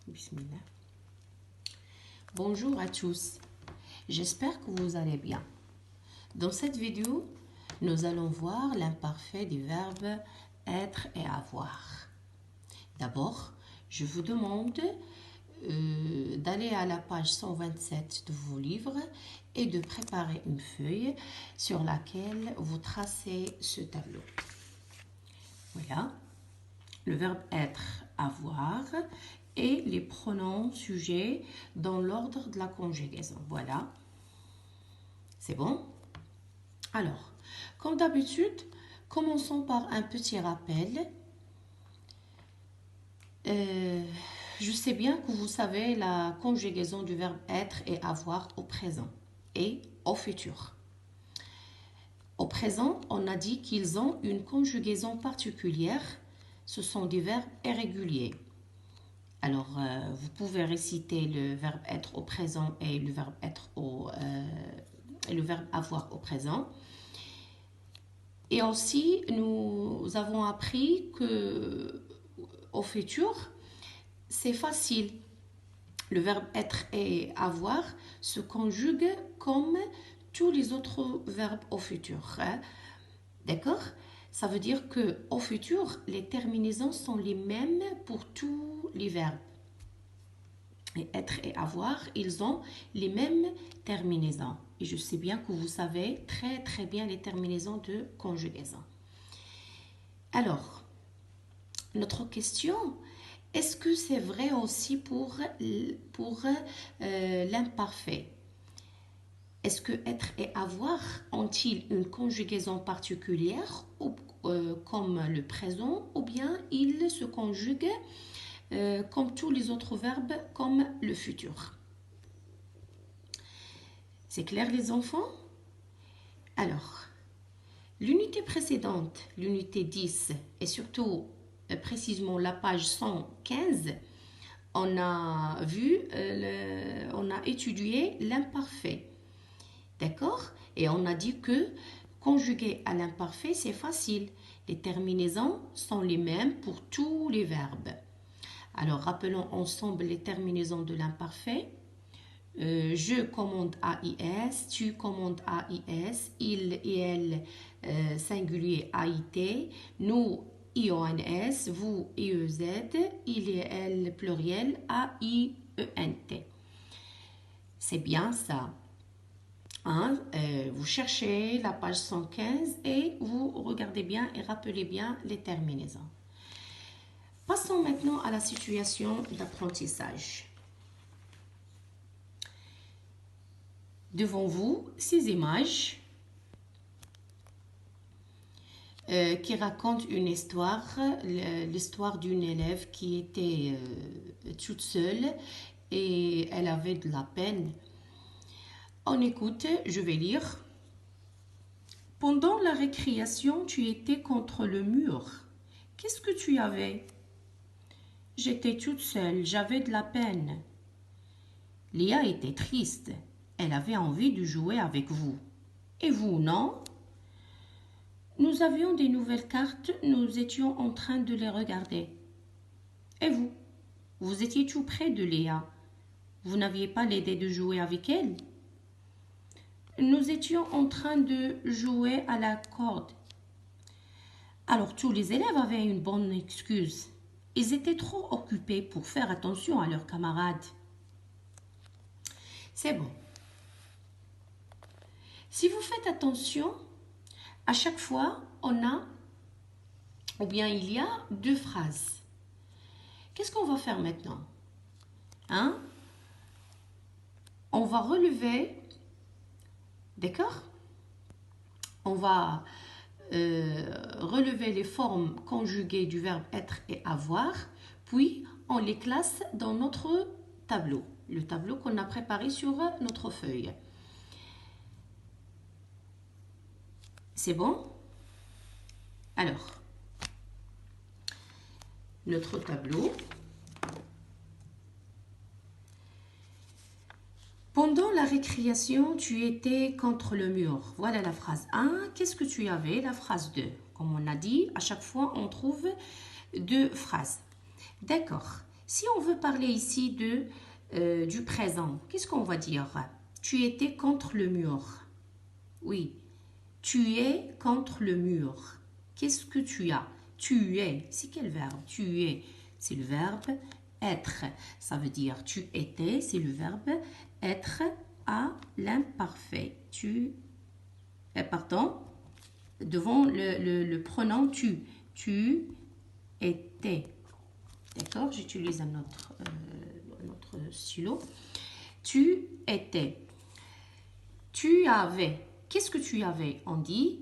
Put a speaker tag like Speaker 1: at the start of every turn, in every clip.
Speaker 1: Bismillah. Bonjour à tous, j'espère que vous allez bien. Dans cette vidéo, nous allons voir l'imparfait du verbe être et avoir. D'abord, je vous demande d'aller à la page 127 de vos livres et de préparer une feuille sur laquelle vous tracez ce tableau. Voilà, le verbe être, avoir et les pronoms sujets dans l'ordre de la conjugaison. Voilà, c'est bon? Alors, comme d'habitude, commençons par un petit rappel. Je sais bien que vous savez la conjugaison du verbe être et avoir au présent et au futur. Au présent, on a dit qu'ils ont une conjugaison particulière. Ce sont des verbes irréguliers. Alors, vous pouvez réciter le verbe être au présent et le verbe avoir au présent. Et aussi, nous avons appris que au futur, c'est facile. Le verbe être et avoir se conjuguent comme tous les autres verbes au futur. D'accord? Ça veut dire que au futur, les terminaisons sont les mêmes pour tous les verbes. Et être et avoir, ils ont les mêmes terminaisons. Et je sais bien que vous savez très bien les terminaisons de conjugaison. Alors, notre question, est-ce que c'est vrai aussi pour l'imparfait? Est-ce que être et avoir ont-ils une conjugaison particulière comme le présent ou bien ils se conjuguent comme tous les autres verbes comme le futur? C'est clair les enfants? Alors, l'unité précédente, l'unité 10 et surtout précisément la page 115, on a étudié l'imparfait. D'accord? Et on a dit que conjuguer à l'imparfait, c'est facile. Les terminaisons sont les mêmes pour tous les verbes. Alors, rappelons ensemble les terminaisons de l'imparfait. Je commande AIS, tu commandes AIS, il et elle singulier AIT, nous IONS, vous IEZ, il et elle pluriel AIENT. C'est bien ça. Hein? Vous cherchez la page 115 et vous regardez bien et rappelez bien les terminaisons. Passons maintenant à la situation d'apprentissage. Devant vous, ces images qui racontent une histoire, l'histoire d'une élève qui était toute seule et elle avait de la peine. On écoute, je vais lire. Pendant la récréation, tu étais contre le mur. Qu'est-ce que tu avais? J'étais toute seule, j'avais de la peine. Léa était triste. Elle avait envie de jouer avec vous. Et vous, non? Nous avions des nouvelles cartes, nous étions en train de les regarder. Et vous? Vous étiez tout près de Léa. Vous n'aviez pas l'idée de jouer avec elle? Nous étions en train de jouer à la corde. Alors tous les élèves avaient une bonne excuse. Ils étaient trop occupés pour faire attention à leurs camarades. C'est bon. Si vous faites attention, à chaque fois, il y a deux phrases. Qu'est-ce qu'on va faire maintenant? On va relever, d'accord? On va relever les formes conjuguées du verbe être et avoir, puis on les classe dans notre tableau, le tableau qu'on a préparé sur notre feuille. C'est bon? Alors, notre tableau. Pendant la récréation, tu étais contre le mur. Voilà la phrase 1. Qu'est-ce que tu avais? La phrase 2. Comme on a dit, à chaque fois, on trouve deux phrases. D'accord. Si on veut parler ici du présent, qu'est-ce qu'on va dire? Tu étais contre le mur. Oui, tu es contre le mur. Qu'est-ce que tu as? Tu es. C'est quel verbe? Tu es. C'est le verbe être. Ça veut dire tu étais. C'est le verbe être à l'imparfait. Pardon, devant le pronom tu. Tu étais. D'accord? J'utilise un autre stylo. Tu étais. Tu avais. Qu'est-ce que tu avais? On dit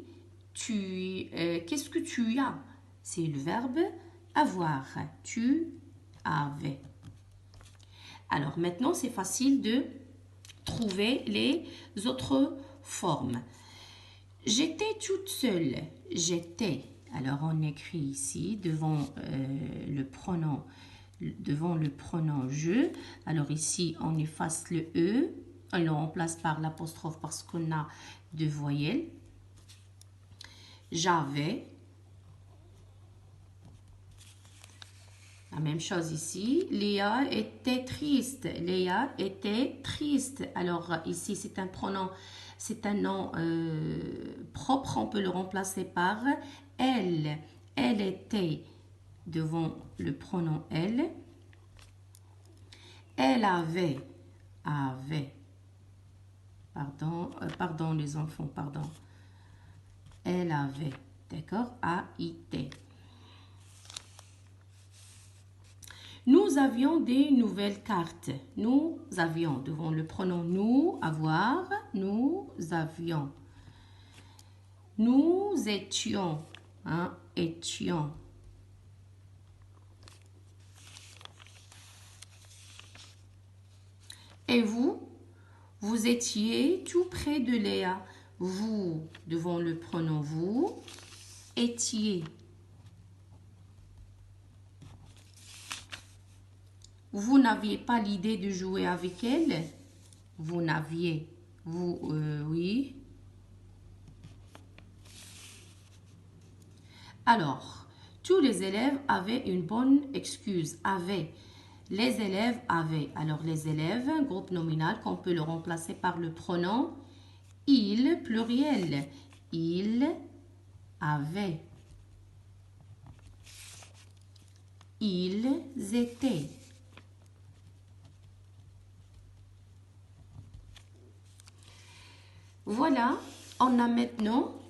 Speaker 1: qu'est-ce que tu as? C'est le verbe avoir. Tu avais. Alors maintenant, c'est facile de trouver les autres formes. J'étais toute seule. J'étais. Alors on écrit ici devant le pronom je. Alors ici, on efface le E. On le remplace par l'apostrophe parce qu'on a deux voyelles. J'avais. La même chose ici. Léa était triste. Léa était triste. Alors ici, c'est un pronom, c'est un nom propre. On peut le remplacer par elle. Elle était devant le pronom elle. Elle avait. Pardon les enfants, pardon. Elle avait. D'accord? A-I-T. Nous avions des nouvelles cartes. Nous avions, devant le pronom nous, avoir, nous avions. Nous étions, étions. Et vous, vous étiez tout près de Léa. Vous, devant le pronom vous, étiez. Vous n'aviez pas l'idée de jouer avec elle? Vous n'aviez. Oui. Alors, tous les élèves avaient une bonne excuse. Avaient. Les élèves avaient. Alors, les élèves, groupe nominal, qu'on peut le remplacer par le pronom il, pluriel. Ils avaient. Ils étaient. Voilà, on a maintenant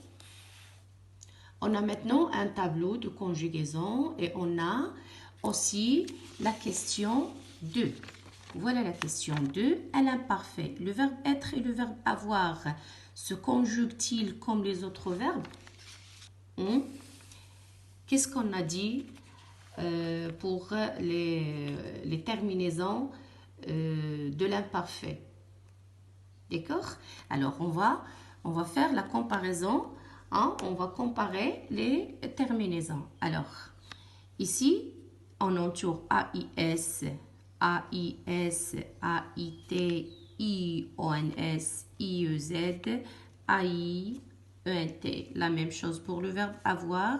Speaker 1: un tableau de conjugaison et on a aussi la question 2. Voilà la question 2. À l'imparfait, le verbe être et le verbe avoir se conjuguent-ils comme les autres verbes? Qu'est-ce qu'on a dit pour les terminaisons de l'imparfait? D'accord? Alors, on va faire la comparaison. On va comparer les terminaisons. Alors, ici, on entoure AIS, AIS, AIT, IONS, IEZ, AI, ENT. La même chose pour le verbe avoir.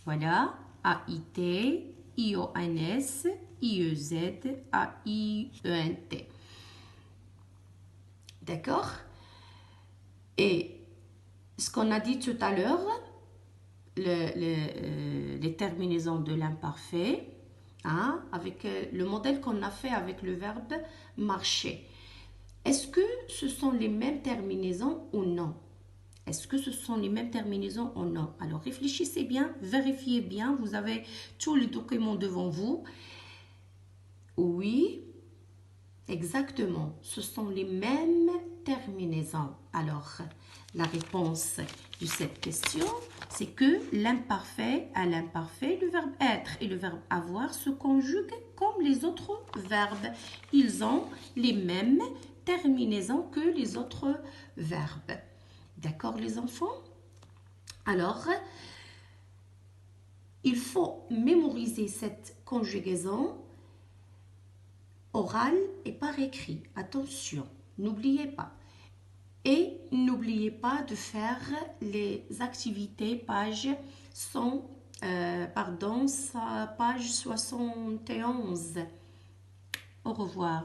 Speaker 1: Voilà, AIT, IONS, IEZ, AIENT. D'accord? Et ce qu'on a dit tout à l'heure, les terminaisons de l'imparfait, avec le modèle qu'on a fait avec le verbe marcher. Est-ce que ce sont les mêmes terminaisons ou non? Est-ce que ce sont les mêmes terminaisons ou non? Alors réfléchissez bien, vérifiez bien, vous avez tous les documents devant vous. Oui, exactement, ce sont les mêmes terminaisons. Alors, la réponse de cette question, c'est que l'imparfait à l'imparfait, le verbe être et le verbe avoir se conjuguent comme les autres verbes. Ils ont les mêmes terminaisons que les autres verbes. D'accord les enfants? Alors, il faut mémoriser cette conjugaison orale et par écrit. Attention, n'oubliez pas. Et n'oubliez pas de faire les activités page 100, Pardon, page 71. Au revoir.